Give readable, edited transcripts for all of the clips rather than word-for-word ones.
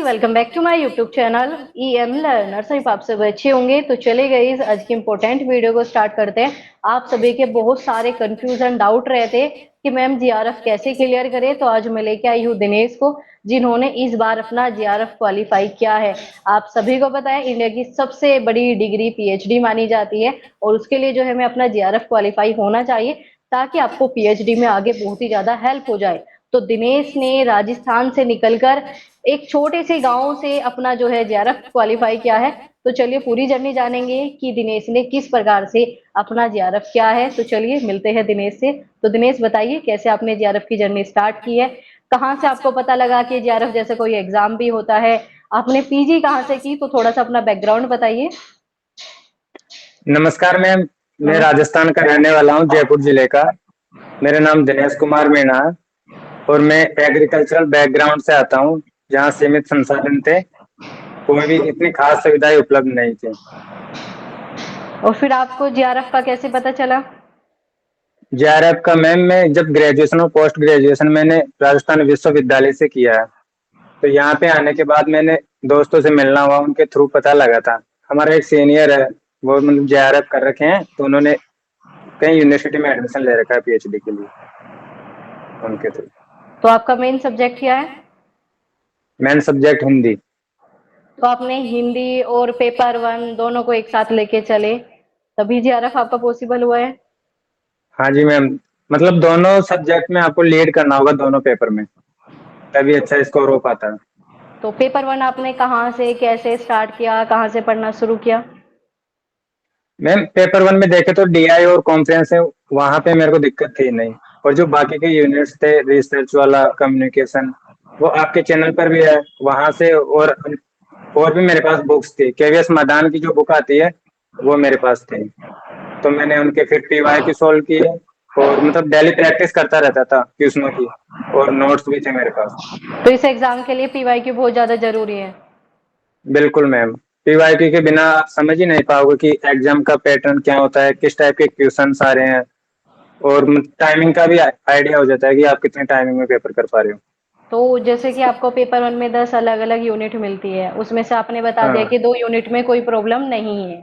Welcome back to my YouTube channel EM learners. आप सब अच्छे होंगे तो चले गए आज की इम्पोर्टेंट वीडियो को स्टार्ट करते हैं। आप सभी के बहुत सारे कंफ्यूजन डाउट रहे थे कि मैम जीआरएफ कैसे क्लियर करें, तो आज मैं लेके आई हूँ दिनेश को, जिन्होंने इस बार अपना जीआरएफ क्वालिफाई किया है। आप सभी को पता है इंडिया की सबसे बड़ी डिग्री पीएचडी मानी जाती है, और उसके लिए जो है हमें अपना जीआरएफ क्वालिफाई होना चाहिए ताकि आपको पीएचडी में आगे बहुत ही ज्यादा हेल्प हो जाए। तो दिनेश ने राजस्थान से निकलकर एक छोटे से गांव से अपना जो है जेआरएफ क्वालिफाई किया है। तो चलिए पूरी जर्नी जानेंगे कि दिनेश ने किस प्रकार से अपना जेआरएफ किया है। तो चलिए मिलते हैं दिनेश से। तो दिनेश बताइए कैसे आपने जेआरएफ की जर्नी स्टार्ट की है, कहाँ से आपको पता लगा कि जेआरएफ जैसे कोई एग्जाम भी होता है, आपने पीजी कहाँ से की, तो थोड़ा सा अपना बैकग्राउंड बताइए। नमस्कार मैम, मैं नमस्कार। राजस्थान का रहने वाला हूँ, जयपुर जिले का। मेरा नाम दिनेश कुमार मीणा है और मैं एग्रीकल्चरल बैकग्राउंड से आता हूँ, जहाँ सीमित संसाधन थे, कोई भी इतनी खास सुविधाएं उपलब्ध नहीं थी। और फिर आपको जेआरएफ का कैसे पता चला? जेआरएफ का मैम, मैं जब ग्रेजुएशन और पोस्ट ग्रेजुएशन मैंने राजस्थान विश्वविद्यालय से किया है, तो यहाँ पे आने के बाद मैंने दोस्तों से मिलना हुआ, उनके थ्रू पता लगा था। हमारा एक सीनियर है, वो मतलब जेआरएफ कर रखे हैं, तो उन्होंने कई यूनिवर्सिटी में एडमिशन ले रखा है पीएचडी के लिए, उनके थ्रू। तो आपका मेन सब्जेक्ट क्या है? Main subject Hindi. तो आपने हिंदी और पेपर वन दोनों को एक साथ लेके चले, तभी जेआरएफ आपका पॉसिबल हुआ है। हाँ जी मैम, मतलब दोनों सब्जेक्ट में आपको लीड करना होगा दोनों पेपर में, तभी अच्छा स्कोर हो पाता है। तो पेपर वन आपने कहाँ से कैसे स्टार्ट किया, कहाँ से पढ़ना शुरू किया? मैम पेपर वन में देखे तो डीआई और कॉन्फ्रेंस है, वहां पे मेरे को दिक्कत थी नहीं। और जो बाकी के यूनिट्स थे, रिसर्च वाला, कम्युनिकेशन, वो आपके चैनल पर भी है वहां से। और भी मेरे पास बुक्स थी, केवीएस मदान की जो बुक आती है, वो मेरे पास थी। तो मैंने उनके फिर पीवाई की सॉल्व किए, और मतलब डेली प्रैक्टिस करता रहता था क्वेश्चनों की, और नोट्स भी थे मेरे पास। तो इस एग्जाम के लिए पीवाईक्यू बहुत ज्यादा जरूरी है। बिल्कुल मैम, पीवाईक्यू के बिना आप समझ ही नहीं पाओगे कि एग्जाम का पैटर्न क्या होता है, किस टाइप के क्वेश्चंस आ रहे हैं, और टाइमिंग का भी आइडिया हो जाता है कि आप कितने टाइमिंग में पेपर कर पा रहे हो। तो जैसे कि आपको पेपर वन में 10 अलग अलग यूनिट मिलती है, उसमें से आपने बता दिया हाँ कि 2 यूनिट में कोई प्रॉब्लम नहीं है,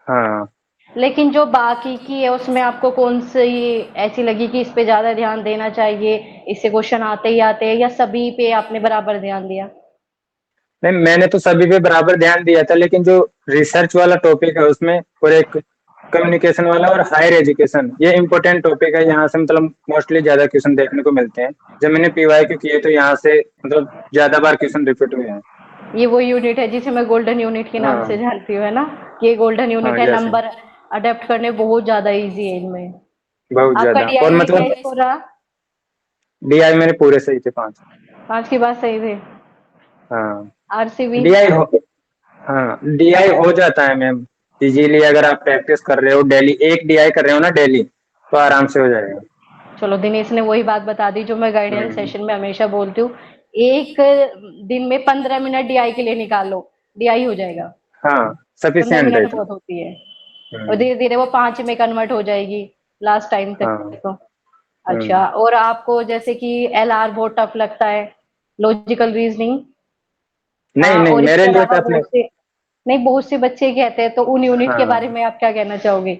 हाँ। लेकिन जो बाकी की है उसमें आपको कौन सी ऐसी लगी कि इस पे ज्यादा ध्यान देना चाहिए, इससे क्वेश्चन आते ही आते हैं, या सभी पे आपने बराबर ध्यान दिया? नहीं, मैंने तो सभी पे बराबर ध्यान दिया था, लेकिन जो रिसर्च वाला टॉपिक है उसमें, और एक कम्युनिकेशन वाला और हायर एजुकेशन, ये इंपॉर्टेंट टॉपिक है। यहाँ से मतलब मोस्टली ज्यादा क्वेश्चन देखने को मिलते हैं। जब मैंने पीवाईक्यू किए तो यहाँ से मतलब ज्यादा बार क्वेश्चन रिपीट हुए हैं। ये वो यूनिट है जिसे मैं गोल्डन यूनिट के नाम से हाँ जानती हूँ, है ना? कि ये गोल्डन यूनिट हाँ, है, जैसे नंबर अडेप्ट करने बहुत ज्यादा इजी है इनमें। बहुत आपका ज्यादा। और डीआई में क्या मतलब स्कोर रहा? डीआई मेरे पूरे सही थे, 5। 5 की बात सही थे। हाँ। आरसीबी? डीआई हो हाँ, डीआई हो जाता है मैम इजीली, अगर आप प्रैक्टिस कर रहे हो डेली, एक डीआई कर रहे हो ना डेली, तो आराम से हो जाएगा। चलो दिनेश ने वही बात बता दी जो मैं गाइडेंस हम्म। सेशन में हमेशा बोलती हूँ। एक दिन में 15 मिनट डीआई के लिए निकाल लो, डीआई हो जाएगा। हाँ, 15 सफिशियंट है मिनट इतना। बहुत होती है, और हम्म। धीरे धीरे वो 5 में कन्वर्ट हो जाएगी लास्ट टाइम तक हाँ। तो। हम्म। अच्छा, और आपको जैसे कि एलआर बहुत टफ लगता है, लॉजिकल रीजनिंग? नहीं हाँ, नहीं, और मेरे इसके लिए अलावा टफ नहीं। बहुत से, नहीं बहुत से बच्चे कहते हैं, तो उन यूनिट के बारे हाँ, में आप क्या कहना चाहोगे?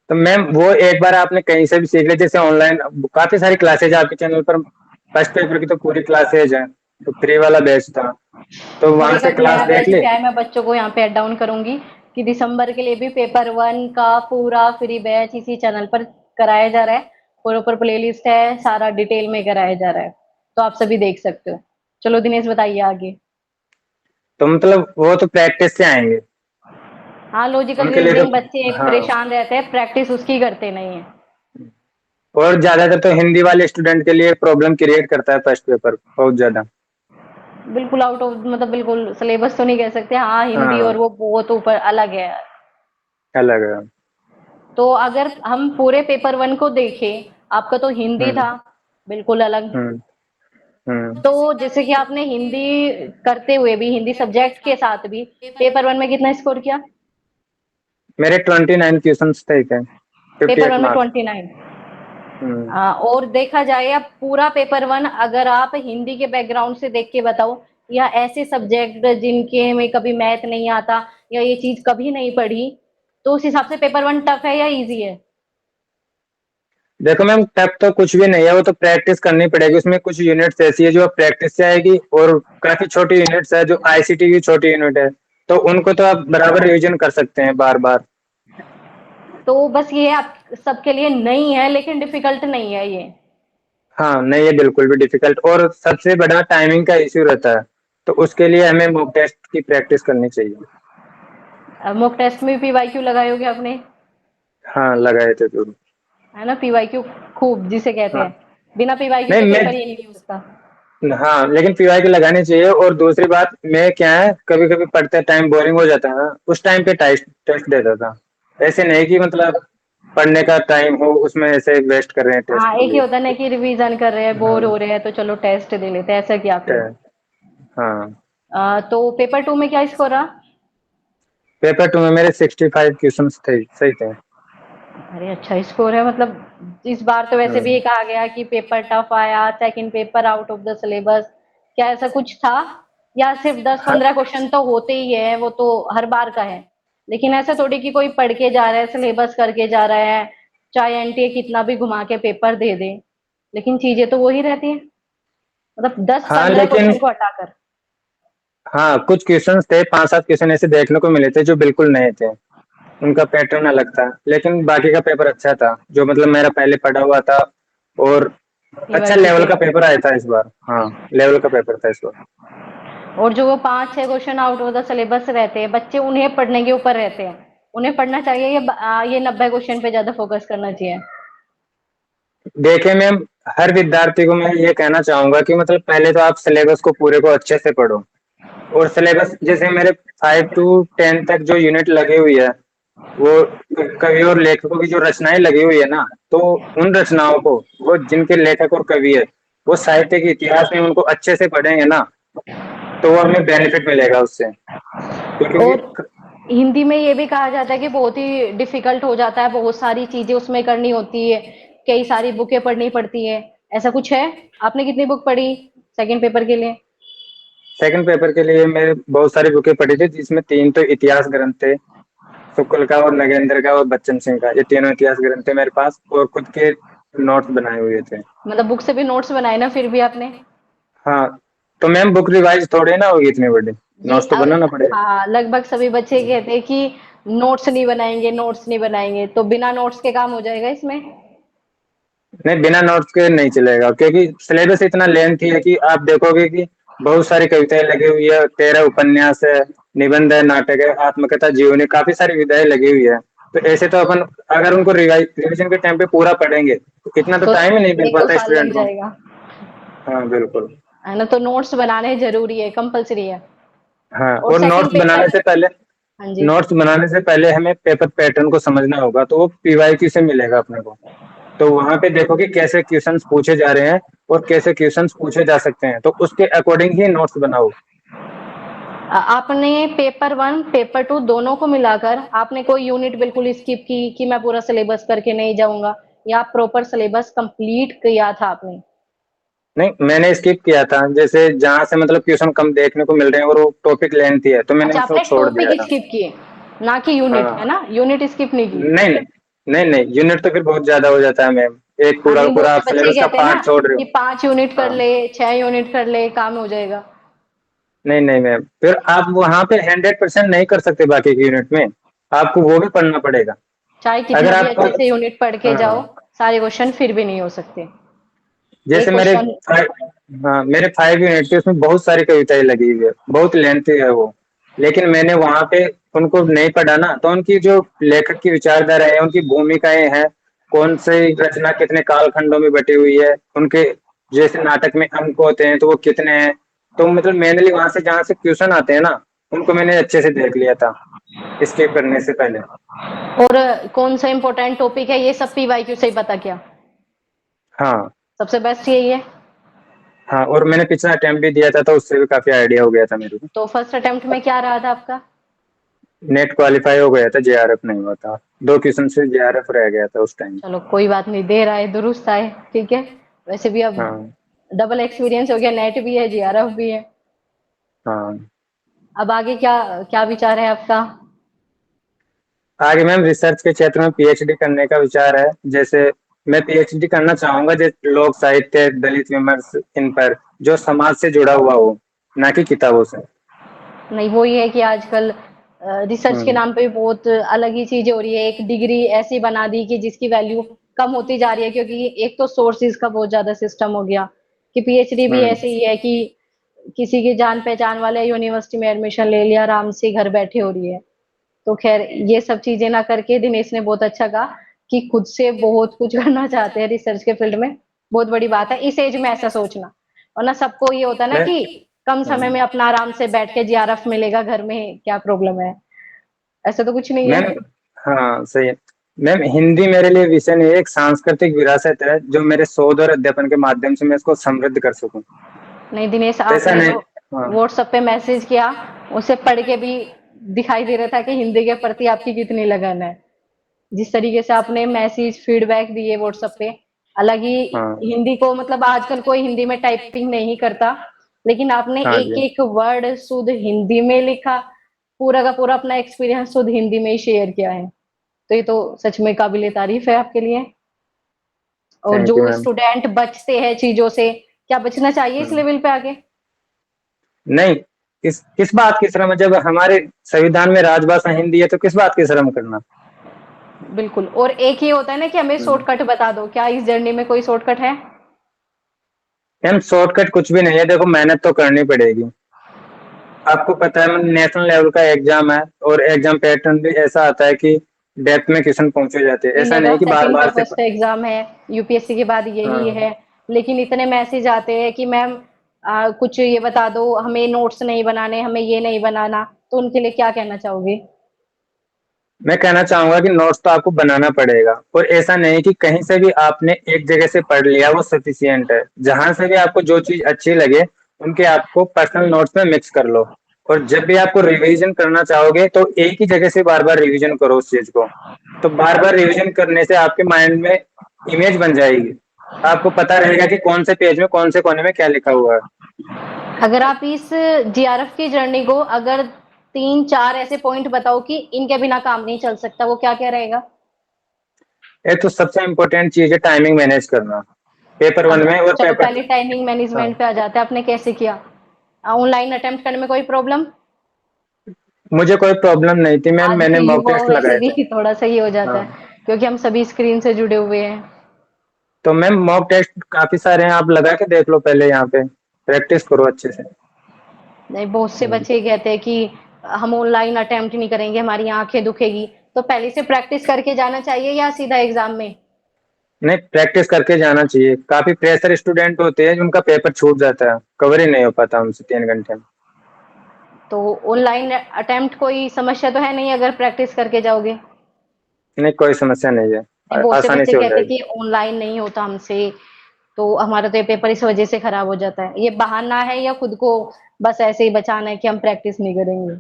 तो मैम वो एक बार आपने कहीं से भी सीख लिया, जैसे ऑनलाइन काफी सारी क्लासेज आपके चैनल पर, फर्स्ट पेपर की तो पूरी क्लासेज है, तो फ्री वाला बैच था, तो और वहां एक से अब क्लास नया देख बैच ली। क्या है, मैं बच्चों को यहाँ पे ऐड डाउन करूंगी कि दिसंबर के लिए भी पेपर वन का पूरा फ्री बैच इसी चैनल पर कराया जा रहा है। प्रॉपर प्लेलिस्ट है, सारा डिटेल में कराया जा रहा है, तो आप सभी देख सकते हो। चलो दिनेश बताइए आगे। तो मतलब वो तो प्रैक्टिस से आएंगे, हाँ, लॉजिकल उनके लिए तो। रीजनिंग बच्चे हाँ, परेशान रहते हैं, प्रैक्टिस उसकी करते नहीं है। और ज्यादातर तो हिंदी वाले स्टूडेंट के लिए प्रॉब्लम क्रिएट करता है फर्स्ट पेपर, बहुत ज्यादा। बिल्कुल आउट ऑफ, मतलब बिल्कुल सिलेबस तो नहीं कह सकते, हाँ हिंदी और हाँ, वो बहुत ऊपर अलग है। अलग है। तो अगर हम पूरे पेपर वन को देखें, आपका तो हिंदी हम्म। था बिल्कुल अलग। हम्म। हम्म। तो जैसे कि आपने हिंदी करते हुए भी, हिंदी सब्जेक्ट के साथ भी पेपर वन में कितना स्कोर किया? मेरे 29 क्वेश्चन थे क्या, फिफ्टी पेपर एट वन में मार्क्स 29? हम्म। और देखा जाए अब पूरा पेपर वन, अगर आप हिंदी के बैकग्राउंड से देख के बताओ या ऐसे सब्जेक्ट जिनके में कभी मैथ नहीं आता या ये चीज कभी नहीं पढ़ी, तो उस हिसाब से पेपर वन टफ है या इजी है? देखो मैम, टफ तो कुछ भी नहीं है, वो तो प्रैक्टिस करनी पड़ेगी। उसमें कुछ यूनिट्स ऐसी है जो प्रैक्टिस से आएगी, और काफी छोटी यूनिट्स है जो आईसीटी की छोटी यूनिट है, तो उनको तो आप बराबर रिवीजन कर सकते हैं बार बार। तो बस ये आप सबके लिए नहीं है, लेकिन डिफिकल्ट नहीं है ये। हाँ नहीं, ये बिल्कुल भी डिफिकल्ट, और सबसे बड़ा टाइमिंग का इश्यू रहता है, तो उसके लिए हमें मॉक टेस्ट की प्रैक्टिस करनी चाहिए। मॉक टेस्ट में पीवाईक्यू लगाए होगे आपने, हाँ लगाए थे जरूर। है ना? पीवाईक्यू खूब जिसे कहते हाँ हैं, बिना पीवाईक्यू नहीं के मैं, पेपर ही नहीं हो सकता। हाँ लेकिन पीवाई की लगानी चाहिए। और दूसरी बात, मैं क्या है, कभी कभी पढ़ते टाइम बोरिंग हो जाता है ना, उस टाइम पे टेस्ट टेस्ट देता था। ऐसे नहीं कि मतलब पढ़ने का टाइम हो उसमें ऐसे वेस्ट कर रहे हैं टेस्ट हाँ, के एक ही लिए। होता है ना कि रिवीजन कर रहे हैं, बोर हाँ हो रहे हैं, तो चलो टेस्ट दे लेते हैं, ऐसा किया आपने। हाँ। तो पेपर टू में क्या स्कोर रहा? पेपर टू में मेरे 65 क्वेश्चन थे, सही थे। अरे अच्छा स्कोर है, मतलब इस बार तो वैसे भी हाँ ये कहा गया कि पेपर टफ आया, second paper out of the syllabus, क्या ऐसा कुछ था? या सिर्फ दस हाँ पंद्रह क्वेश्चन तो होते ही है, वो तो हर बार का है। लेकिन ऐसा थोड़ी कि कोई पढ़ के जा रहा है, सिलेबस करके जा रहा है, चाहे एनटीए कितना भी घुमा के पेपर दे दे, लेकिन चीजें तो वही रहती है, मतलब दस हाँ पंद्रह लेकिन, क्वेश्चन को हटाकर। हाँ कुछ क्वेश्चंस थे, 5-7 क्वेश्चन ऐसे देखने को मिले थे जो बिल्कुल नए थे, उनका पैटर्न अलग था। लेकिन बाकी का पेपर अच्छा था, जो मतलब मेरा पहले पढ़ा हुआ था। और अच्छा पीवाईक्यू लेवल से। का पेपर आया था इस बार। हाँ लेवल का पेपर था इस बार। और जो वो पांच छह question out of the syllabus रहते हैं, बच्चे उन्हें पढ़ने के ऊपर रहते हैं, उन्हें पढ़ना चाहिए, ये 90 क्वेश्चन पे ज्यादा फोकस करना चाहिए। देखिए मैम, हर विद्यार्थी को मैं ये कहना चाहूंगा कि मतलब पहले तो आप सिलेबस को पूरे को अच्छे से पढ़ो। और सिलेबस जैसे मेरे 5 to 10 तक जो यूनिट लगी हुई है, वो कवि और लेखकों की जो रचनाएं लगी हुई है ना, तो उन रचनाओं को, वो जिनके लेखक और कवि है, वो साहित्य के इतिहास में उनको अच्छे से पढ़ेंगे ना, तो वो हमें बेनिफिट मिलेगा उससे। और क्योंकि हिंदी में ये भी कहा जाता है कि बहुत ही डिफिकल्ट हो जाता है, बहुत सारी चीजें उसमें करनी होती है, कई सारी बुकें पढ़नी पड़ती है, ऐसा कुछ है? आपने कितनी बुक पढ़ी सेकंड पेपर के लिए? सेकंड पेपर के लिए मैं बहुत सारी बुकें पढ़ी थी, जिसमें 3 तो इतिहास ग्रंथ थे, शुक्ल का और नगेंद्र का और बच्चन सिंह का, ये तीनों इतिहास ग्रंथ थे मेरे पास, और खुद के नोट्स बनाए हुए थे। मतलब बुक से भी नोट्स बनाए ना फिर भी आपने? हाँ, तो मैम बुक रिवाइज थोड़े ना होगी इतनी बड़ी, ये नोट्स तो बनाना पड़ेगा। हाँ, लगभग सभी बच्चे कहते हैं कि नोट्स नहीं बनाएंगे, नोट्स नहीं बनाएंगे, तो बिना नोट्स के काम हो जाएगा इसमें? नहीं, बिना नोट्स के नहीं चलेगा, क्योंकि सिलेबस इतना लेंथी है कि आप देखोगे कि बहुत सारी कविताएं लगी हुई है, 13 उपन्यास है, निबंध है, नाटक है, आत्मकथा, जीवनी, काफी सारी विधाएं लगी हुई है। तो ऐसे तो अपन अगर उनको रिविजन के टाइम पे पूरा पढ़ेंगे, तो इतना तो तो टाइम ही नहीं मिल एक दो पाता साल लग स्टूडेंट को। जाएगा, हाँ बिल्कुल। है ना? तो नोट्स बनाने जरूरी है, कंपलसरी है। हाँ, और और सेकंड नोट्स पेपर। बनाने से पहले, हाँ जी। नोट्स बनाने से पहले हमें पेपर पैटर्न को समझना होगा, तो वो पीवाईक्यू से मिलेगा अपने को। तो वहां पे देखो कि कैसे क्वेश्चंस पूछे जा रहे हैं और कैसे क्वेश्चंस पूछे जा सकते हैं, तो उसके अकॉर्डिंग ही नोट्स बनाओ। आपने पेपर वन पेपर टू दोनों को मिलाकर आपने कोई यूनिट बिल्कुल स्किप की कि मैं पूरा सिलेबस करके नहीं जाऊंगा, या प्रॉपर सिलेबस कंप्लीट किया था आपने? नहीं, मैंने स्किप किया था, जैसे जहां से मतलब क्वेश्चन कम देखने को मिल रहे हैं और वो टॉपिक लेंथी है, तो मैंने अच्छा, उसको आपने छोड़ दिया टॉपिक था। स्किप किए, ना कि यूनिट, है हाँ। ना? यूनिट स्किप नहीं की। नहीं नहीं, नहीं यूनिट तो फिर बहुत ज्यादा हो जाता है मैम, एक हाँ पूरा नहीं, बहुत पूरा से आप बच्चे सिलेबस का कहते हैं ना पार्ट छोड़ रहे कि हो। 5 यूनिट कर हाँ। ले, 6 यूनिट कर ले, काम हो जाएगा। नहीं नहीं मैम, फिर आप वहां पे 100% नहीं कर सकते बाकी के यूनिट में, आपको वो भी पढ़ना पड़ेगा। चाहे अगर कितना भी आपको, अच्छे से यूनिट पढ़ के जाओ, हाँ सारे क्वेश्चन फिर भी नहीं हो सकते। एक जैसे मेरे क्वेश्चन। हाँ मेरे 5 यूनिट थे, उसमें बहुत सारी कविताएं लगी हुई है, बहुत लेंथी है वो। लेकिन मैंने वहां पे उनको नहीं पढ़ा ना, तो उनकी जो लेखक की विचारधारा है, उनकी भूमिकाएं हैं, कौन सी रचना कितने कालखंडों में बटी हुई है, उनके जैसे नाटक में अंक होते हैं तो वो कितने हैं, तो मतलब मेनली वहां से जहाँ से क्वेश्चन आते हैं ना, उनको मैंने अच्छे से देख लिया था स्किप करने से पहले। और कौन सा इंपॉर्टेंट टॉपिक है, ये सब पीवाईक्यू से ही पता किया? हाँ सबसे बेस्ट यही है। हाँ, और मैंने पिछला अटेम्प्ट भी दिया था, तो उससे भी काफी आइडिया हो गया था मेरे को। तो फर्स्ट अटेम्प्ट में क्या रहा था आपका? नेट क्वालिफाई हो गया था, जेआरएफ नहीं हुआ था, 2 क्वेश्चन से जेआरएफ रह गया था उस टाइम। चलो कोई बात नहीं, दे रहा है दुरुस्त आए, ठीक है। वैसे भी अब हाँ डबल एक्सपीरियंस हो गया, नेट भी है, जीआरएफ भी है। हाँ। अब आगे क्या क्या विचार है आपका? आगे मैम रिसर्च के क्षेत्र में पीएचडी करने का विचार है। जैसे मैं पीएचडी करना चाहूंगा जैसे लोक साहित्य, दलित विमर्श, इन पर जो समाज से जुड़ा हुआ हो, ना कि किताबों से। नहीं, वो ये है कि आजकल रिसर्च के हम्म। नाम पे भी बहुत अलग ही चीजें हो रही है। एक डिग्री ऐसी बना दी कि जिसकी वैल्यू कम होती जा रही है, क्योंकि एक तो सोर्सेज का बहुत ज्यादा सिस्टम हो गया कि पीएचडी भी हम्म। ऐसे ही है कि किसी की जान पहचान वाले यूनिवर्सिटी में एडमिशन ले लिया, आराम से घर बैठे हो रही है। तो खैर ये सब चीजें ना करके दिनेश ने बहुत अच्छा कहा कि खुद से बहुत कुछ करना चाहते हैं रिसर्च के फील्ड में। बहुत बड़ी बात है इस एज में ऐसा सोचना। और ना सबको ये होता है ना मैं कि कम समय हम्म। में अपना आराम से बैठ के जीआरएफ मिलेगा, घर में क्या प्रॉब्लम है? ऐसा तो कुछ नहीं है। मैम हाँ सही है। मैम हिंदी मेरे लिए विषय नहीं है, एक सांस्कृतिक विरासत है जो मेरे शोध और अध्यापन के माध्यम से मैं इसको समृद्ध कर सकूं। नहीं दिनेश, ऐसा आपने नहीं। जो हाँ। व्हाट्सएप पे मैसेज किया उसे पढ़ के भी दिखाई दे रहा था कि हिंदी के प्रति आपकी कितनी लगन है। जिस तरीके से आपने मैसेज फीडबैक दिए व्हाट्सएप पे, अलग ही हाँ। हिंदी को मतलब आजकल कोई हिंदी में टाइपिंग नहीं करता, लेकिन आपने हाँ एक जी। एक वर्ड शुद्ध हिंदी में लिखा, पूरा का पूरा अपना एक्सपीरियंस शुद्ध हिंदी में ही शेयर किया है। तो ये तो सच में काबिले तारीफ है आपके लिए। और थैंक जो यू मैम। स्टूडेंट बचते हैं चीजों से, क्या बचना चाहिए इस हम्म। लेवल पे आगे? नहीं, किस बात की शर्म है? जब हमारे संविधान में राजभाषा हिंदी है तो किस बात की शर्म करना। बिल्कुल। और एक ही होता है ना कि हमें हम्म। शॉर्टकट बता दो, क्या इस जर्नी में कोई शॉर्टकट है? मैम शॉर्टकट कुछ भी नहीं है, देखो मेहनत तो करनी पड़ेगी। आपको पता है नेशनल लेवल का एग्जाम है और एग्जाम पैटर्न भी ऐसा आता है कि डेप्थ में क्वेश्चन पहुंचे जाते हैं, इन ऐसा नहीं मेरा कि बार सेकंड बार का से। फर्स्ट एग्जाम है, यूपीएससी के बाद यही हाँ। है। लेकिन इतने मैसेज आते हैं कि मैम कुछ ये बता दो, हमें नोट्स नहीं बनाने, हमें ये नहीं बनाना। तो उनके लिए क्या कहना चाहोगे? मैं कहना चाहूंगा कि नोट्स तो आपको बनाना पड़ेगा, और ऐसा नहीं कि कहीं से भी आपने एक जगह से पढ़ लिया वो सफिशियंट है। जहां से भी आपको जो चीज अच्छी लगे उनके आपको पर्सनल नोट्स में मिक्स कर लो। और जब भी आपको रिवीजन करना चाहोगे तो एक ही जगह से बार बार रिवीजन करो उस चीज को। तो बार बार रिवीजन करने से आपके माइंड में इमेज बन जाएगी। आपको पता रहेगा कि कौन से पेज में कौन से कोने में क्या लिखा हुआ है। अगर आप इस जीआरएफ की जर्नी को अगर तीन चार ऐसे पॉइंट बताओ कि इनके बिना काम नहीं चल सकता, वो क्या क्या रहेगा? एक तो सबसे इम्पोर्टेंट चीज है टाइमिंग मैनेज करना, पेपर वन में और चलो पेपर। पहले टाइमिंग हाँ। मैनेजमेंट पे आ जाते हैं, आपने कैसे किया? ऑनलाइन अटेम्प्ट करने में कोई प्रॉब्लम? मुझे कोई प्रॉब्लम नहीं थी मैम, आज के मैंने मॉक युवाओं टेस्ट वैसे लगाए भी थे। थोड़ा सा ही हो जाता हाँ। है, क्योंकि हम सभी स्क्रीन से जुड़े हुए हैं। तो मैम मॉक टेस्ट काफी सारे हैं, आप लगा के देख लो, पहले यहाँ पे प्रैक्टिस करो अच्छे से। नहीं, बहुत से हम्म। बच्चे कहते हैं कि हम ऑनलाइन अटेम्प्ट नहीं करेंगे, हमारी आंखें दुखेगी। तो पहले से प्रैक्टिस करके जाना चाहिए या सीधा एग्जाम में? नहीं, प्रैक्टिस करके जाना चाहिए। काफी प्रेशर स्टूडेंट होते हैं जिनका पेपर छूट जाता है, कवर ही नहीं हो पाता उनसे 3 घंटे में। तो ऑनलाइन अटेम्प्ट कोई समस्या तो है नहीं अगर प्रैक्टिस करके जाओगे? नहीं, कोई समस्या नहीं है। नहीं, बहुत से आसानी बच्चे से हो कहते हैं जाएगी। कि ऑनलाइन नहीं होता हमसे, तो हमारा तो ये पेपर इस वजह से खराब हो जाता है। ये बहाना है या खुद को बस ऐसे ही बचाना है कि हम प्रैक्टिस नहीं करेंगे?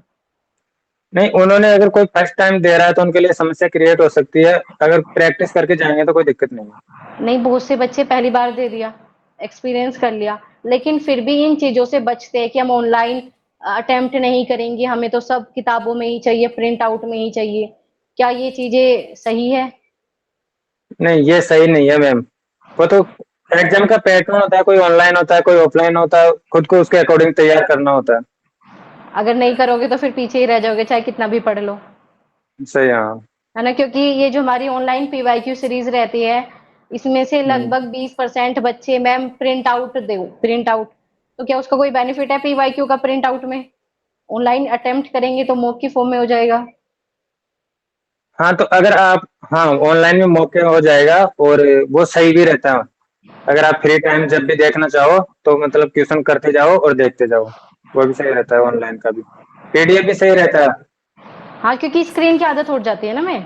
नहीं, उन्होंने अगर कोई फर्स्ट टाइम दे रहा है तो उनके लिए समस्या क्रिएट हो सकती है। अगर प्रैक्टिस करके जाएंगे तो कोई दिक्कत नहीं है। नहीं, बहुत से बच्चे पहली बार दे दिया, एक्सपीरियंस कर लिया, लेकिन फिर भी इन चीजों से बचते हैं कि हम ऑनलाइन अटेम्प्ट नहीं करेंगे, हमें तो सब किताबों में ही चाहिए, प्रिंट आउट में ही चाहिए। क्या ये चीजें सही है? नहीं, ये सही नहीं है मैम। वो तो एग्जाम का पैटर्न होता है, कोई ऑनलाइन होता है कोई ऑफलाइन होता है, खुद को उसके अकॉर्डिंग तैयार करना होता है। अगर नहीं करोगे तो फिर पीछे ही रह जाओगे, चाहे कितना भी पढ़ लो। सही। हाँ। है ना? क्योंकि ये जो हमारी ऑनलाइन पीवाईक्यू सीरीज रहती है, इसमें से हम्म। लगभग 20% बच्चे मैम प्रिंट आउट दो, प्रिंट आउट। तो क्या उसका कोई बेनिफिट है पीवाईक्यू का प्रिंट आउट में? ऑनलाइन अटेम्प्ट करेंगे तो मॉक की फॉर्म में हो जाएगा। हाँ तो अगर आप, हाँ ऑनलाइन में मौके हो जाएगा, और वो सही भी रहता है। अगर आप फ्री टाइम जब भी देखना चाहो तो मतलब क्वेश्चन करते जाओ और देखते जाओ, वो भी सही रहता है ऑनलाइन का भी। पीडीएफ भी सही रहता है। हाँ, क्योंकि स्क्रीन की आदत हो जाती है ना मैं।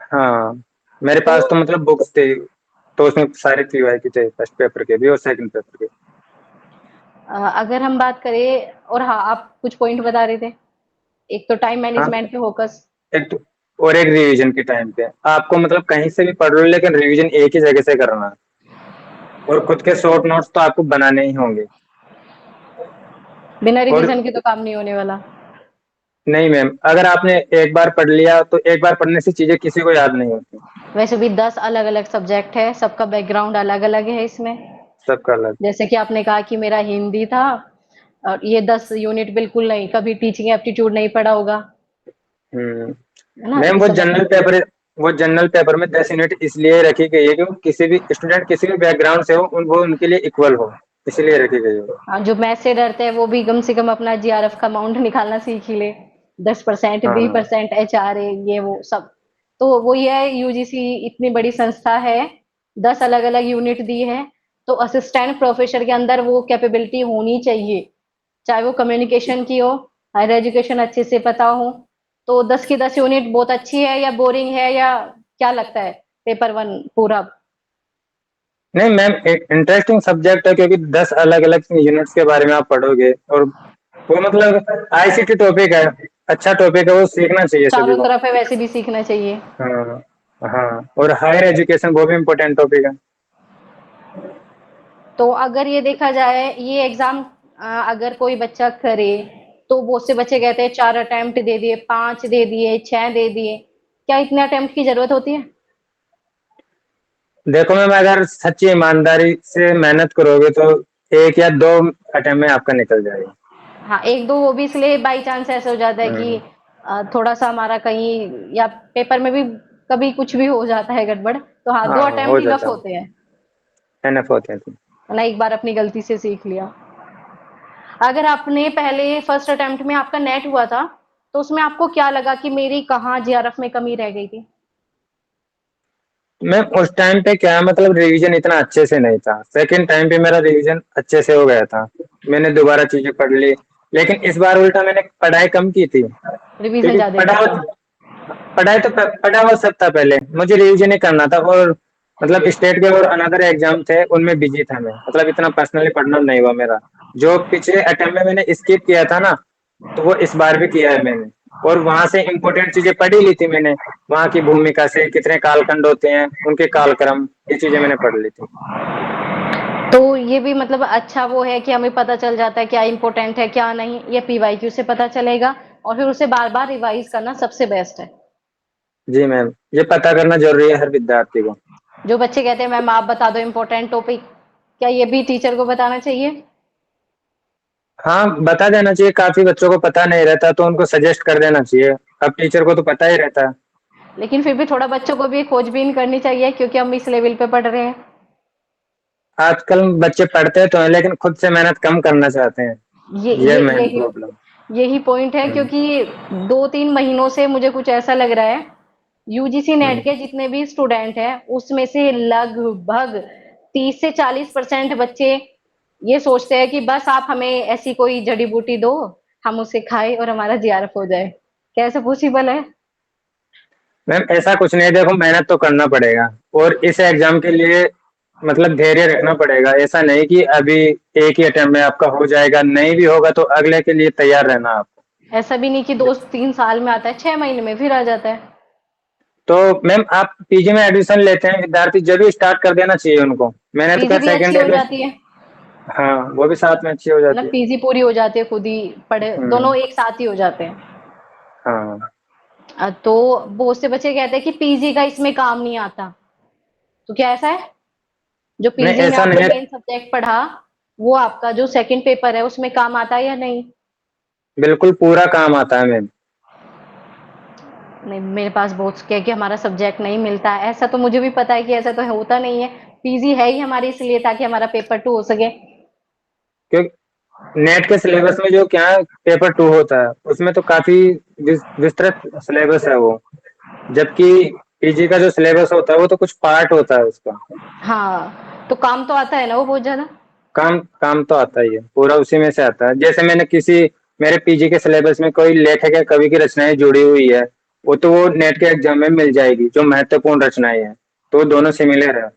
हाँ, मेरे तो पास तो मतलब बुक्स थे, तो उसमें सारे पीवाई की थे, फर्स्ट पेपर के भी और सेकंड पेपर के। अगर हम बात करें, और हाँ आप कुछ पॉइंट बता रहे थे, एक तो टाइम हाँ। मैनेजमेंट पे फोकस। एक तो, और एक रिवीजन के टाइम पे आपको मतलब कहीं से भी पढ़ लो लेकिन रिवीजन एक ही जगह से करना है, और खुद के शॉर्ट नोट्स तो आपको बनाने ही होंगे। बिना और रिवीजन के तो काम नहीं होने वाला। नहीं मैम, अगर आपने एक बार पढ़ लिया तो एक बार पढ़ने से चीजें किसी को याद नहीं होती। वैसे भी 10 अलग-अलग सब्जेक्ट है, सबका बैकग्राउंड अलग-अलग है इसमें। सबका अलग। जैसे कि आपने कहा कि मेरा हिंदी था और ये 10 यूनिट बिल्कुल नहीं, कभी टीचिंग एप्टीट्यूड नहीं पढ़ा होगा, हम्म। है ना? मैम ये सब वो जनरल पेपर में 10 यूनिट इसलिए रखी गई है कि वो किसी भी स्टूडेंट किसी भी बैकग्राउंड से हो वो उनके लिए इक्वल हो, इसलिए रखी गई है। जो मैथ्स से डरते हैं वो भी कम से कम अपना जीआरएफ का अमाउंट निकालना सीख ही ले। 10% हाँ 20% एचआरए ये वो सब। तो वो ये है यूजीसी इतनी बड़ी संस्था है, 10 अलग अलग यूनिट दी है, तो असिस्टेंट प्रोफेसर के अंदर वो कैपेबिलिटी होनी चाहिए, चाहे वो कम्युनिकेशन की हो, हायर एजुकेशन अच्छे से पता हो। तो 10 की 10 यूनिट बहुत अच्छी है या बोरिंग है, या क्या लगता है पेपर वन पूरा? नहीं मैम, एक इंटरेस्टिंग सब्जेक्ट है क्योंकि 10 अलग-अलग यूनिट्स के बारे में आप पढ़ोगे, और वो मतलब आईसीटी टॉपिक है, अच्छा टॉपिक है, वो सीखना चाहिए सभी चारों को। तरफ है, वैसे भी सीखना चाहिए। हाँ हाँ, और हायर एजुकेशन वो भी इम्पोर्टेंट टॉपिक है। तो अगर ये देखा जाए ये एग्जाम, अगर कोई बच्चा करे, तो बहुत से बच्चे कहते हैं 4 अटेम्प्ट दे दिए, 5 दे दिए, 6 दे दिए, क्या इतने अटेम्प्ट की जरूरत होती है? देखो मैम, अगर सच्ची ईमानदारी से मेहनत करोगे तो 1 या 2 अटेम्प्ट में आपका निकल जाएगा। हाँ, एक दो वो भी इसलिए बाई चांस ऐसा हो जाता है कि हम्म। थोड़ा सा हमारा कहीं या पेपर में भी कभी कुछ भी हो जाता है गड़बड़, तो हाँ, दो हाँ हो अटेम्प्ट इनफ जाता होते हैं। है, एनफ होते हैं तो। ना एक बार अपनी गलती से सीख लिया। अगर आपने पहले फर्स्ट अटेम्प्ट में आपका नेट हुआ था, तो उसमें आपको क्या लगा कि मेरी कहाँ जीआरएफ में कमी रह गई थी? मैं उस टाइम पे क्या मतलब रिवीजन इतना अच्छे से नहीं था, सेकंड टाइम पे मेरा रिवीजन अच्छे से हो गया था, मैंने दोबारा चीजें पढ़ ली। लेकिन इस बार उल्टा मैंने पढ़ाई कम की थी, रिवीजन क्योंकि ज्यादा की थी। पढ़ा हुआ सब था पहले, मुझे रिवीजन ही करना था। और मतलब स्टेट के और अनदर एग्जाम थे उनमें बिजी था मैं, मतलब इतना पर्सनली पढ़ना नहीं हुआ मेरा। जो पिछले अटेम्प्ट में मैंने स्किप किया था ना, तो वो इस बार भी किया है मैंने। और वहां से इम्पोर्टेंट चीजें पढ़ ही ली थी मैंने, वहां की भूमिका से कितने कालखंड होते हैं, उनके कालक्रम, ये चीजें मैंने पढ़ ली थी। तो ये भी मतलब अच्छा वो है कि हमें पता चल जाता है क्या इंपॉर्टेंट है क्या नहीं, ये पीवाईक्यू से पता चलेगा, और फिर उसे बार बार रिवाइज करना सबसे बेस्ट है। जी मैम, ये पता करना जरूरी है हर विद्यार्थी को। जो बच्चे कहते हैं मैम आप बता दो इम्पोर्टेंट टॉपिक, क्या ये भी टीचर को बताना चाहिए? हाँ बता देना चाहिए, काफी बच्चों को पता नहीं रहता तो उनको सजेस्ट कर देना चाहिए। अब टीचर को तो पता ही रहता है। लेकिन फिर भी थोड़ा बच्चों को भी खोजबीन करनी चाहिए, क्योंकि हम इस लेवल पे पढ़ रहे हैं। आजकल बच्चे पढ़ते तो हैं लेकिन खुद से मेहनत कम करना चाहते हैं, ये ये ये मेन यही प्रॉब्लम। यही पॉइंट है, हम्म। क्योंकि 2-3 महीनों से मुझे कुछ ऐसा लग रहा है, यूजीसी नेट हम्म। के जितने भी स्टूडेंट हैं उसमें से लगभग 30 से 40% बच्चे ये सोचते हैं कि बस आप हमें ऐसी कोई जड़ी बूटी दो, हम उसे खाएं और हमारा जीआरएफ हो जाए। क्या ऐसा पॉसिबल है? मैम ऐसा कुछ नहीं है, देखो मेहनत तो करना पड़ेगा, और इस एग्जाम के लिए मतलब धैर्य रखना पड़ेगा। ऐसा नहीं कि अभी एक ही अटेम्प्ट में आपका हो जाएगा, नहीं भी होगा तो अगले के लिए तैयार रहना आपको। ऐसा भी नहीं कि 2-3 साल में आता है, 6 महीने में फिर आ जाता है। तो मैम आप पीजी में एडमिशन लेते हैं विद्यार्थी, जब भी स्टार्ट कर देना चाहिए उनको। मैंने तो पीजी क्या भी अच्छी सेकंड हो ईयर में। जाती है, हाँ वो भी साथ में अच्छी हो मतलब जाती है। पीजी पूरी हो जाती है खुद ही, पढ़े हम्म। दोनों एक साथ ही हो जाते हैं। हाँ। तो बहुत से बच्चे कहते हैं कि पीजी का इसमें काम नहीं आता, तो क्या ऐसा है? जो नहीं पीजी में ऐसा आपने नहीं है, मेन सब्जेक्ट पढ़ा, वो आपका जो सेकंड पेपर है उसमें काम आता है या नहीं? बिल्कुल पूरा काम आता है मैम। नहीं, मेरे पास बहुत क्या है कि हमारा सब्जेक्ट नहीं मिलता है, ऐसा तो मुझे भी पता है कि ऐसा तो होता नहीं है। पीजी है ही हमारी इसलिए ताकि हमारा पेपर 2 हो सके। क्योंकि नेट के सिलेबस में जो क्या पेपर 2 होता है उसमें तो काफी विस्तृत सिलेबस है वो, जबकि पीजी का जो सिलेबस होता है वो तो कुछ पार्ट होता है उसका। हाँ, तो काम तो आता है ना वो बहुत ज्यादा। काम काम तो आता ही है, पूरा उसी में से आता है। जैसे मैंने किसी मेरे पीजी के सिलेबस में कोई लेखक या कवि की रचनाएं जुड़ी हुई है, वो नेट के एग्जाम में मिल जाएगी, जो महत्वपूर्ण रचनाएं हैं, तो दोनों सिमिलर है।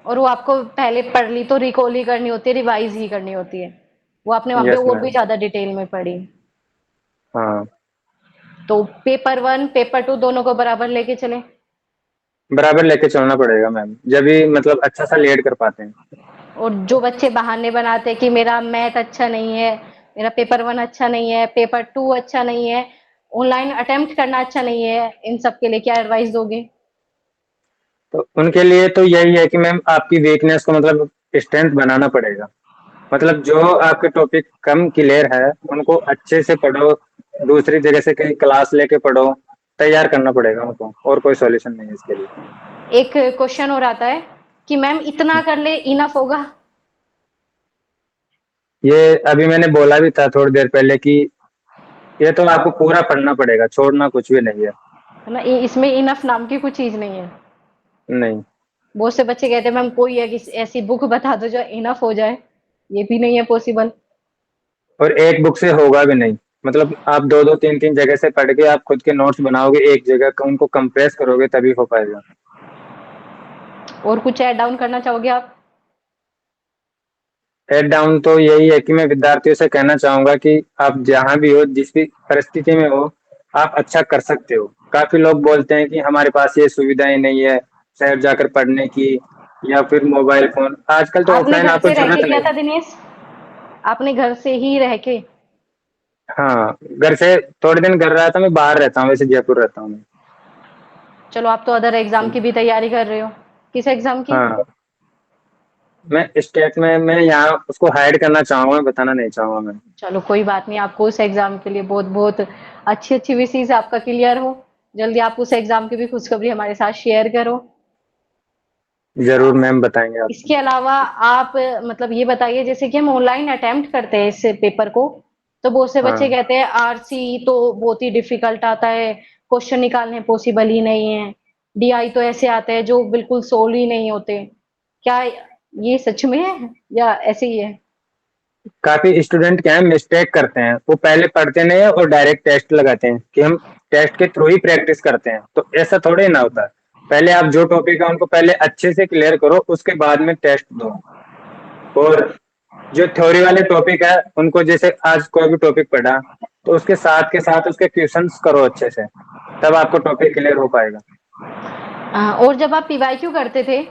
और वो आपको पहले पढ़ ली तो रिकॉल ही करनी होती है, रिवाइज ही करनी होती है, वो आपने वहां पे यस और भी मैम। ज्यादा डिटेल में पढ़ी। हाँ तो पेपर 1 पेपर 2 दोनों को बराबर लेके चले। बराबर लेके चलना पड़ेगा मैम, जब भी मतलब अच्छा सा लीड कर पाते हैं। और जो बच्चे बहाने बनाते हैं कि मेरा मैथ अच्छा नहीं है, मेरा पेपर 1 अच्छा नहीं है, पेपर 2 अच्छा नहीं है, ऑनलाइन अटेम्प्ट करना अच्छा नहीं है, इन सब के लिए क्या एडवाइस दोगे? तो उनके लिए तो यही है कि मैम आपकी वीकनेस को मतलब स्ट्रेंथ बनाना पड़ेगा। मतलब जो आपके टॉपिक कम क्लियर है, उनको अच्छे से पढ़ो, दूसरी जगह से कहीं क्लास लेके पढ़ो, तैयार करना पड़ेगा उनको, और कोई सॉल्यूशन नहीं है इसके लिए। एक क्वेश्चन और आता है कि मैम इतना कर ले इनफ होगा? ये अभी मैंने बोला भी था थोड़ी देर पहले कि ये तो आपको पूरा पढ़ना पड़ेगा, छोड़ना कुछ भी नहीं है। है ना, इसमें इनफ नाम की कुछ चीज नहीं है। नहीं। बहुत से बच्चे कहते हैं मैम कोई ऐसी बुक बता दो जो इनफ हो जाए, ये भी नहीं है पॉसिबल। और एक बुक से होगा भी नहीं। मतलब आप दो दो तीन तीन जगह से पढ़ के आप खुद के नोट्स बनाओगे, एक जगह का उनको कंप्रेस करोगे तभी हो पाएगा। और कुछ ऐड डाउन करना चाहोगे आप? हेड डाउन तो यही है कि मैं विद्यार्थियों से कहना चाहूंगा कि आप जहाँ भी हो, जिस भी परिस्थिति में हो, आप अच्छा कर सकते हो। काफी लोग बोलते हैं कि हमारे पास ये सुविधाएं नहीं है शहर जाकर पढ़ने की, या फिर मोबाइल फोन, आजकल तो आपने ऑफलाइन घर आपको से रह के जरूरत किया नहीं था है। दिनेश? आपने घर से ही रह के? हाँ, घर से थोड़े दिन घर रहा था, मैं बाहर रहता हूँ, वैसे जयपुर रहता हूँ मैं। चलो, आप तो अदर एग्जाम की भी तैयारी कर रहे हो। किस एग्जाम की? हाँ, मैं स्टेट में, मैं यहाँ उसको हाइड करना चाहूंगा, बताना नहीं चाहूंगा मैं। चलो कोई बात नहीं, आपको उस एग्जाम के लिए बहुत बहुत अच्छी अच्छी विशेष आपका क्लियर हो। जल्दी आप उस एग्जाम की भी खुशखबरी हमारे साथ शेयर करो। जरूर मैम, बताएंगे आपको। इसके अलावा आप मतलब ये बताइए, जैसे कि हम ऑनलाइन अटेम्प्ट करते हैं इस पेपर को, तो बहुत से बच्चे हाँ, कहते हैं आरसी तो बहुत ही डिफिकल्ट आता है, क्वेश्चन निकालने पॉसिबल ही नहीं है, डीआई तो ऐसे आते हैं जो बिल्कुल सोल्व ही नहीं होते। क्या ये सच में है या ऐसे ही है? काफी स्टूडेंट क्या है, मिस्टेक करते हैं, वो पहले पढ़ते नहीं है और डायरेक्ट टेस्ट लगाते हैं कि हम टेस्ट के थ्रू ही प्रैक्टिस करते हैं, तो ऐसा थोड़े ना होता है। पहले आप जो टॉपिक है उनको पहले अच्छे से क्लियर करो, उसके बाद में टेस्ट दो। और जो थ्योरी वाले टॉपिक है उनको, जैसे आज कोई भी टॉपिक पढ़ा, तो उसके साथ के साथ उसके क्वेश्चंस करो अच्छे से, तब आपको टॉपिक क्लियर हो पाएगा। और जब आप पीवाईक्यू करते थे,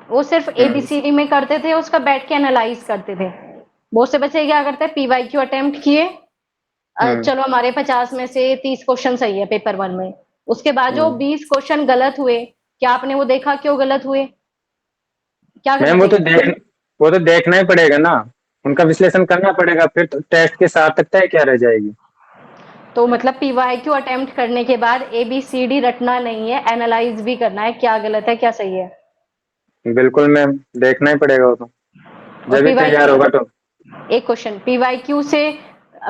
वो सिर्फ हम्म। एबीसीडी में करते थे, उसका बैठ के एनालाइज करते थे? बहुत से बच्चे क्या करते हैं, पीवाईक्यू अटेम्प्ट किए, हम्म। चलो हमारे 50 में से 30 क्वेश्चन सही है पेपर 1 में, उसके बाद जो हम्म। 20 क्वेश्चन गलत हुए, क्या आपने वो देखा क्यों गलत हुए? क्या करना मैम चाहिए? वो तो देखना ही पड़ेगा ना, उनका विश्लेषण करना पड़ेगा, फिर तो टेस्ट के सार्थकता है क्या रह जाएगी। तो मतलब पीवाईक्यू अटेम्प्ट करने के बाद एबीसीडी रटना नहीं है, एनालाइज भी करना है, क्या गलत है क्या सही है। बिल्कुल मैम, देखना ही पड़ेगा वो तो, और जब भी तैयार पीवाईक्यू, होगा तो। एक क्वेश्चन पीवाईक्यू से,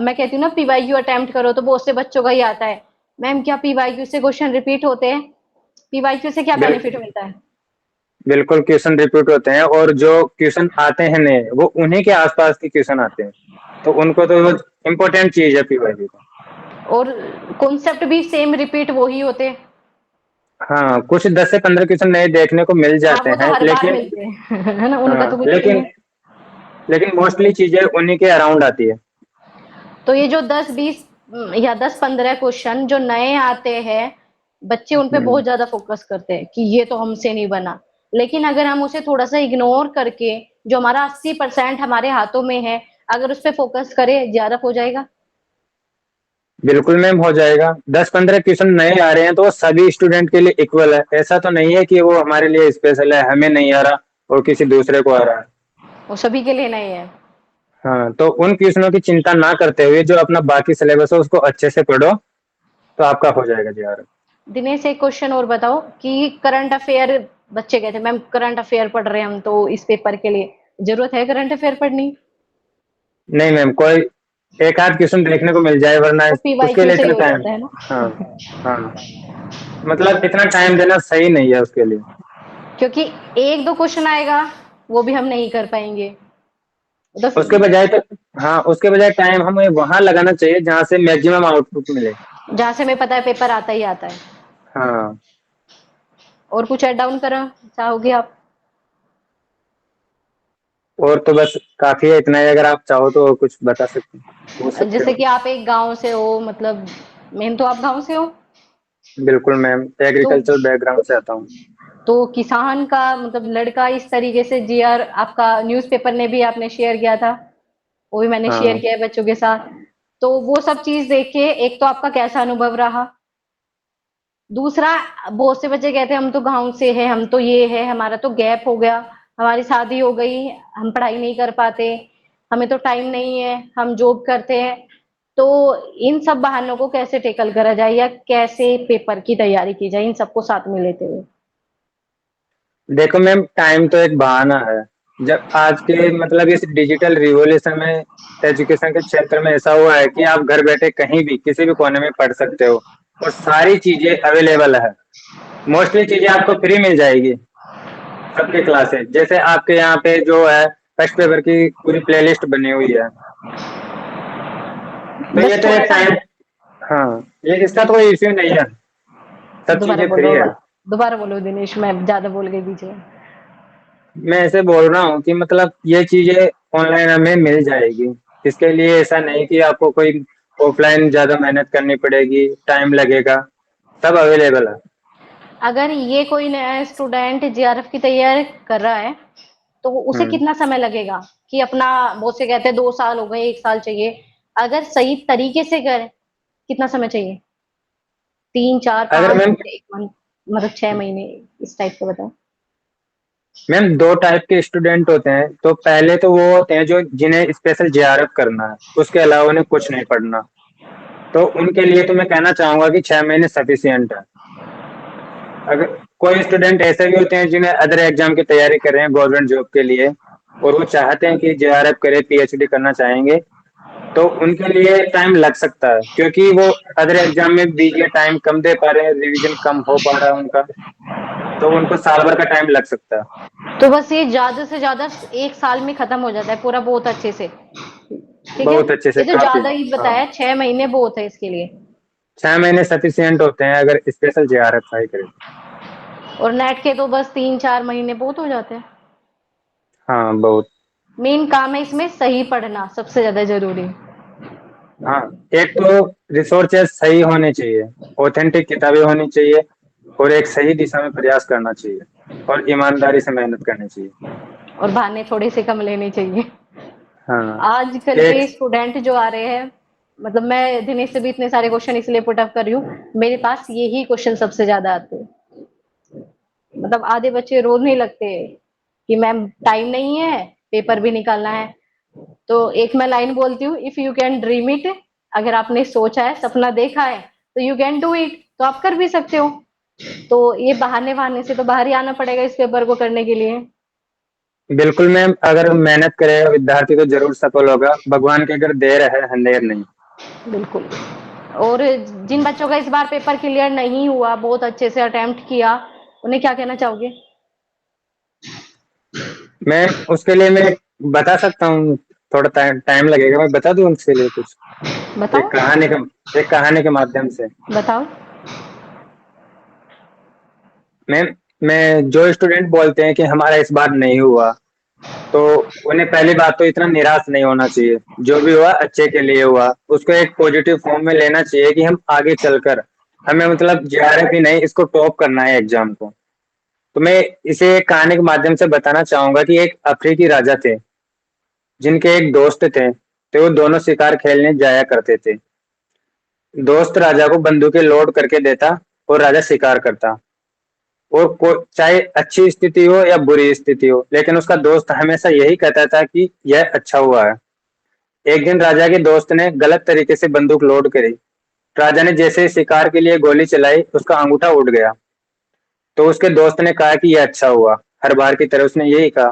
मैं कहती हूँ ना पीवाईक्यू अटेम्प्ट करो तो बहुत से बच्चों का ही आता है, मैम क्या पीवाईक्यू से क्वेश्चन रिपीट होते हैं? पीवाईक्यू से क्या बिल, बेनिफिट मिलता है? बिल्कुल क्वेश्चन रिपीट होते हैं, और जो क्वेश्चन आते हैं नए, वो उन्हीं के आसपास के क्वेश्चन आते हैं, तो उनको तो इम्पोर्टेंट चीज है पीवाईक्यू तो। और कॉन्सेप्ट भी सेम रिपीट वही होते हैं? हाँ, कुछ 10 से 15 क्वेश्चन नए देखने को मिल हाँ, जाते वो तो हैं, हर बार लेकिन मिलते हैं है ना, उनका तो हाँ, कुछ नहीं लेकिन है। लेकिन मोस्टली चीजें उन्हीं के अराउंड आती है। तो ये जो 10-20 या 10-15 क्वेश्चन जो नए आते हैं, बच्चे उन पे हम्म। बहुत ज्यादा फोकस करते हैं कि ये तो हमसे नहीं बना। लेकिन अगर हम उसे थोड़ा सा इग्नोर करके, जो हमारा 80% हमारे हाथों में है, अगर उस पे फोकस करें, ज्यादा हो जाएगा। बिल्कुल मैम, हो जाएगा। 10-15 क्वेश्चन नए आ रहे हैं तो वो सभी स्टूडेंट के लिए इक्वल है, ऐसा तो नहीं है कि वो हमारे लिए स्पेशल है, हमें नहीं आ रहा और किसी दूसरे को आ रहा है। वो सभी के लिए नहीं है। हाँ, तो उन क्वेश्चनों की चिंता ना करते हुए जो अपना बाकी सिलेबस है उसको अच्छे से पढ़ो, तो आपका हो जाएगा जी यार। दिनेश, एक क्वेश्चन और बताओ कि करंट अफेयर, बच्चे कहते हैं मैम करंट अफेयर पढ़ रहे हैं हम तो इस पेपर के लिए, जरूरत है करंट अफेयर पढ़नी? नहीं मैम, कोई एक आध क्वेश्चन देखने को मिल जाए, वरना वो उसके पीवाईक्यू लिए से ही इतना हो टाइम। जाता है ना। हाँ। हाँ, मतलब इतना टाइम देना सही नहीं है उसके लिए। क्योंकि एक दो क्वेश्चन आएगा, वो भी हम नहीं कर पाएंगे, तो उसके बजाय तो, हाँ, उसके बजाय टाइम हमें वहां लगाना चाहिए जहां से मैक्सिमम आउटपुट मिले। जहां से हमें पता है पेपर आता ही आता है। हाँ। और कुछ ऐड डाउन करना चाहोगे आप? और तो बस काफी है इतना ही, अगर आप चाहो तो कुछ बता सकते, पूछ सकते जैसे हो। कि आप एक गांव से हो, मतलब मेन तो आप गांव से हो, बिल्कुल मैम, तो एग्रीकल्चर बैकग्राउंड से आता हूँ। किसान का मतलब लड़का इस तरीके से जीआर आपका न्यूज़पेपर ने भी आपने शेयर किया था, वो भी मैंने शेयर हाँ। किया है बच्चों के साथ। तो वो सब चीज़ देख के एक तो आपका कैसा अनुभव रहा? दूसरा, बहुत से बच्चे कहते हैं हम तो गाँव से हैं, हम तो ये है, हमारा तो गैप हो गया, हमारी शादी हो गई, हम पढ़ाई नहीं कर पाते, हमें तो टाइम नहीं है, हम जॉब करते हैं। तो इन सब बहानों को कैसे टैकल करा जाए या कैसे पेपर की तैयारी की जाए इन सबको साथ में लेते हुए? देखो मैम, टाइम तो एक बहाना है। जब आज के मतलब इस डिजिटल रिवॉल्यूशन में एजुकेशन के क्षेत्र में ऐसा हुआ है कि आप घर बैठे कहीं भी किसी भी कोने में पढ़ सकते हो और सारी चीजें अवेलेबल है। मोस्टली चीजें आपको फ्री मिल जाएगी। सबके क्लासेस जैसे आपके यहाँ पे जो है फर्स्ट पेपर की पूरी प्लेलिस्ट बनी हुई है। तो ये बस तो एक थोड़ा-सा टाइम। हाँ, ये इसका तो कोई इश्यू नहीं है। सब दोबारा चीजें फ्री बोलो है। दोबारा बोलो दिनेश, मैं ज़्यादा बोल गई बीच में। मैं ऐसे बोल रहा हूँ कि मतलब ये चीजें ऑनलाइन हमें मिल जाएगी। इसके लिए ऐसा नहीं कि आपको कोई ऑफलाइन ज्यादा मेहनत करनी पड़ेगी, टाइम लगेगा। सब अवेलेबल है। अगर ये कोई नया स्टूडेंट जेआरएफ की तैयारी कर रहा है, तो उसे हम्म। कितना समय लगेगा कि अपना, बहुत से कहते हैं 2 साल हो गए, 1 साल चाहिए। अगर सही तरीके से करे, कितना समय चाहिए? 3, 4, अगर 5, मैम 1 मंथ, मतलब 6 महीने, इस टाइप का बताओ। मैम दो टाइप के स्टूडेंट होते हैं। तो पहले तो वो होते हैं जो जिन्हें स्पेशल जेआरएफ करना है, उसके अलावा उन्हें कुछ नहीं पढ़ना। तो उनके लिए तो मैं कहना चाहूंगा कि 6 महीने सफिशियंट है। अगर कोई स्टूडेंट ऐसे भी होते हैं जिन्हें अदर एग्जाम की तैयारी कर रहे हैं गवर्नमेंट जॉब के लिए, और वो चाहते हैं कि जेआरएफ करे, पीएचडी करना चाहेंगे, तो उनके लिए टाइम लग सकता है क्योंकि वो अदर एग्जाम में बीजीए टाइम कम दे पा रहे हैं, रिवीजन कम हो पा रहा है उनका। तो उनको साल भर का टाइम लग सकता है। तो बस ये ज़्यादा से ज़्यादा 1 साल में खत्म हो जाता है पूरा, बहुत अच्छे से, ठीक है? बहुत अच्छे से, ये तो काफी। ज़्यादा ही हाँ, बताया, 6 महीने बहुत है इसके लिए। 6 महीने सफिशियंट होते हैं अगर स्पेशल जेआरएफ ट्राई करें। और नेट के तो बस 3, 4 महीने बहुत हो जाते हैं। हाँ, बहुत। मेन काम है इसमें सही पढ़ना, सबसे ज़्यादा ज़रूरी। हाँ, एक तो रिसोर्सेज सही होने चाहिए, ऑथेंटिक किताबें होनी चाहिए, और एक सही दिशा में प्रयास करना चाहिए, और ईमानदारी से मेहनत करनी चाहिए। और बहाने थोड़े से कम लेने चाहिए। हाँ। आजकल एक। के स्टूडेंट जो आ रहे हैं, मतलब मैं दिनेश से भी इतने सारे क्वेश्चन इसलिए पुट अप कर रही हूँ, मेरे पास यही क्वेश्चन सबसे ज्यादा आते हैं। मतलब आधे बच्चे रोने लगते हैं कि मैम टाइम नहीं है, पेपर भी निकालना है। तो एक मैं लाइन बोलती हूँ, if you can dream it, अगर आपने सोचा है, सपना देखा है, तो यू कैन डू इट, तो आप कर भी सकते हो। तो ये बहाने बहाने से तो बाहर ही आना पड़ेगा इस पेपर को करने के लिए। बिल्कुल मैम, अगर मेहनत करेगा विद्यार्थी तो जरूर सफल होगा। भगवान की अगर देर है, अंधेर नहीं। बिल्कुल। और जिन बच्चों का इस बार पेपर क्लियर नहीं हुआ, बहुत अच्छे से अटेम्प्ट किया, उन्हें क्या कहना चाहोगे? मैं उसके लिए मैं बता सकता हूँ। थोड़ा टाइम टाइम लगेगा, मैं बता दूं उसके लिए कुछ। बताओ। एक कहानी का एक कहानी के माध्यम से। बताओ। मैम, मैं जो स्टूडेंट बोलते हैं कि हमारा इस बार नहीं हुआ, तो उन्हें पहली बात तो इतना निराश नहीं होना चाहिए। जो भी हुआ अच्छे के लिए हुआ, उसको एक पॉजिटिव फॉर्म में लेना चाहिए कि हम आगे चलकर हमें मतलब जेआरएफ ही नहीं, इसको टॉप करना है एग्जाम को। तो मैं इसे एक कहानी के माध्यम से बताना चाहूंगा कि एक अफ्रीकी राजा थे जिनके एक दोस्त थे। तो वो दोनों शिकार खेलने जाया करते थे। दोस्त राजा को बंदूकें लोड करके देता और राजा शिकार करता। और चाहे अच्छी स्थिति हो या बुरी स्थिति हो, लेकिन उसका दोस्त हमेशा यही कहता था कि यह अच्छा हुआ है। एक दिन राजा के दोस्त ने गलत तरीके से बंदूक लोड करी। राजा ने जैसे ही शिकार के लिए गोली चलाई, उसका अंगूठा उड़ गया। तो उसके दोस्त ने कहा कि यह अच्छा हुआ। हर बार की तरह उसने यही कहा।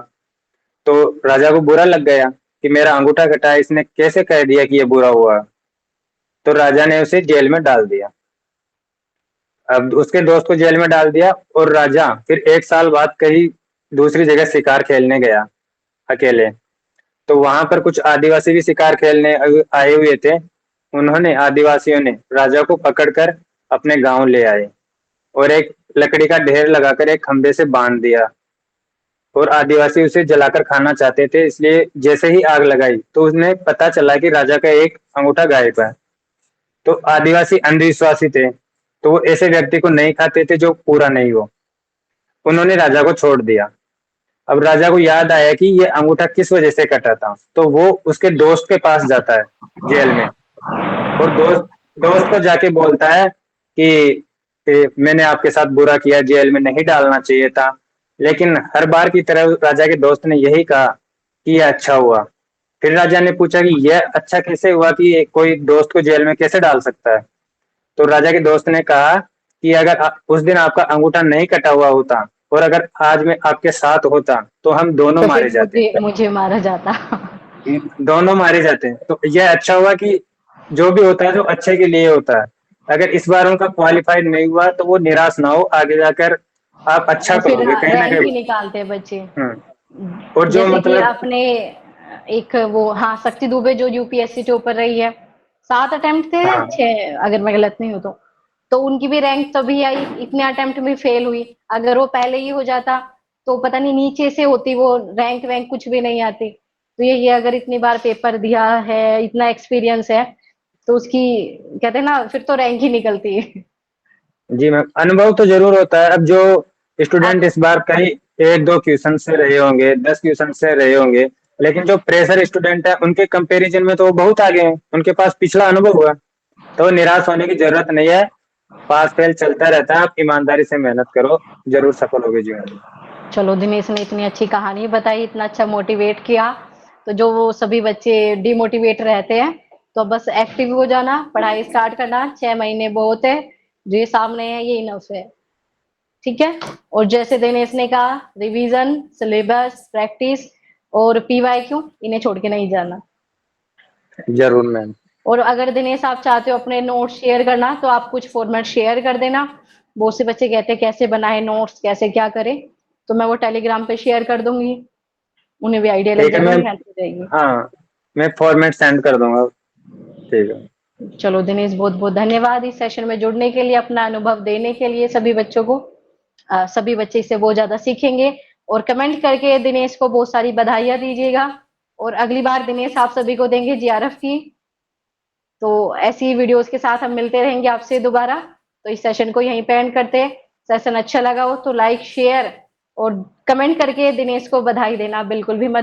तो राजा को बुरा लग गया कि मेरा अंगूठा कटा है, इसने कैसे कह दिया कि यह बुरा हुआ। तो राजा ने उसे जेल में डाल दिया। अब उसके दोस्त को जेल में डाल दिया, और राजा फिर 1 साल बाद कहीं दूसरी जगह शिकार खेलने गया अकेले। तो वहां पर कुछ आदिवासी भी शिकार खेलने आए हुए थे। उन्होंने आदिवासियों ने राजा को पकड़कर अपने गांव ले आए, और एक लकड़ी का ढेर लगाकर एक खंबे से बांध दिया। और आदिवासी उसे जलाकर खाना चाहते थे, इसलिए जैसे ही आग लगाई तो उन्हें पता चला कि राजा का एक अंगूठा गायब है। तो आदिवासी अंधविश्वासी थे, तो वो ऐसे व्यक्ति को नहीं खाते थे जो पूरा नहीं हो। उन्होंने राजा को छोड़ दिया। अब राजा को याद आया कि ये अंगूठा किस वजह से कटा था, तो वो उसके दोस्त के पास जाता है जेल में, और दोस्त दोस्त को जाके बोलता है कि मैंने आपके साथ बुरा किया, जेल में नहीं डालना चाहिए था। लेकिन हर बार की तरह राजा के दोस्त ने यही कहा कि यह अच्छा हुआ। फिर राजा ने पूछा कि यह अच्छा कैसे हुआ, कि कोई दोस्त को जेल में कैसे डाल सकता है। तो राजा के दोस्त ने कहा कि अगर उस दिन आपका अंगूठा नहीं कटा हुआ होता और अगर आज मैं आपके साथ होता तो हम दोनों तो मारे फिर जाते। मुझे मारा जाता। दोनों मारे जाते हैं। तो यह अच्छा हुआ कि जो भी होता है जो अच्छे के लिए होता है। अगर इस बार उनका क्वालिफाइड नहीं हुआ तो वो निराश ना हो, आगे जाकर आप अच्छा वो फिर करोगे कहीं ना रैंक ही कहीं। निकालते हैं बच्चे। और जो जैसे कि मतलब आपने एक वो, हाँ, शक्ति दुबे जो यूपीएससी टॉपर रही है, 7 अटेम्प्ट थे, हाँ 6 अगर मैं गलत नहीं हूँ तो उनकी भी रैंक तभी आई, इतने अटेम्प्ट में फेल हुई। अगर वो पहले ही हो जाता तो पता नहीं नीचे से होती वो, रैंक वैंक कुछ भी नहीं आती। तो ये अगर इतनी बार पेपर दिया है, इतना एक्सपीरियंस है, तो उसकी कहते हैं ना, फिर तो रैंक ही निकलती है। जी मैम, अनुभव तो जरूर होता है। अब जो स्टूडेंट आप इस बार कहीं 1-2 क्वेश्चन से रहे होंगे, 10 क्वेश्चन से रहे होंगे, लेकिन जो प्रेशर स्टूडेंट है उनके कंपैरिजन में तो वो बहुत आगे हैं, उनके पास पिछला अनुभव हुआ। तो निराश होने की जरूरत नहीं है, पास फेल चलता रहता है। आप ईमानदारी से मेहनत करो, जरूर सफल होगे जीवन में। चलो, दिनेश ने इतनी अच्छी कहानी बताई, इतना अच्छा मोटिवेट किया, तो जो वो सभी बच्चे डिमोटिवेट रहते हैं, तो बस एक्टिव हो जाना, पढ़ाई स्टार्ट करना, 6 महीने बहुत है, जो ये सामने है ये इनफ है। ठीक है। और जैसे दिनेश ने कहा, रिवीजन, सिलेबस, प्रैक्टिस और पीवाईक्यू, इन्हें छोड़ के नहीं जाना। जरूर मैम। और अगर दिनेश आप चाहते हो अपने नोट्स शेयर करना, तो आप कुछ फॉर्मेट शेयर कर देना। बहुत से बच्चे कहते हैं कैसे बनाए नोट्स, कैसे क्या करें, तो मैं वो टेलीग्राम पे शेयर कर दूंगी, उन्हें भी आइडिया लग ठीक है जाएगा, मैम। उन्हें हेल्प हो जाएगी। हाँ, मैं फॉर्मेट सेंड कर दूंगा। ठीक है। चलो दिनेश, बहुत बहुत धन्यवाद इस सेशन में जुड़ने के लिए, अपना अनुभव देने के लिए सभी बच्चों को। सभी बच्चे इससे बहुत ज्यादा सीखेंगे। और कमेंट करके दिनेश को बहुत सारी बधाइयां दीजिएगा। और अगली बार दिनेश आप सभी को देंगे जीआरएफ की। तो ऐसी वीडियोस के साथ हम मिलते रहेंगे आपसे दोबारा। तो इस सेशन को यहीं पे एंड करते हैं। सेशन अच्छा लगा हो तो लाइक, शेयर और कमेंट करके दिनेश को बधाई देना बिल्कुल भी मत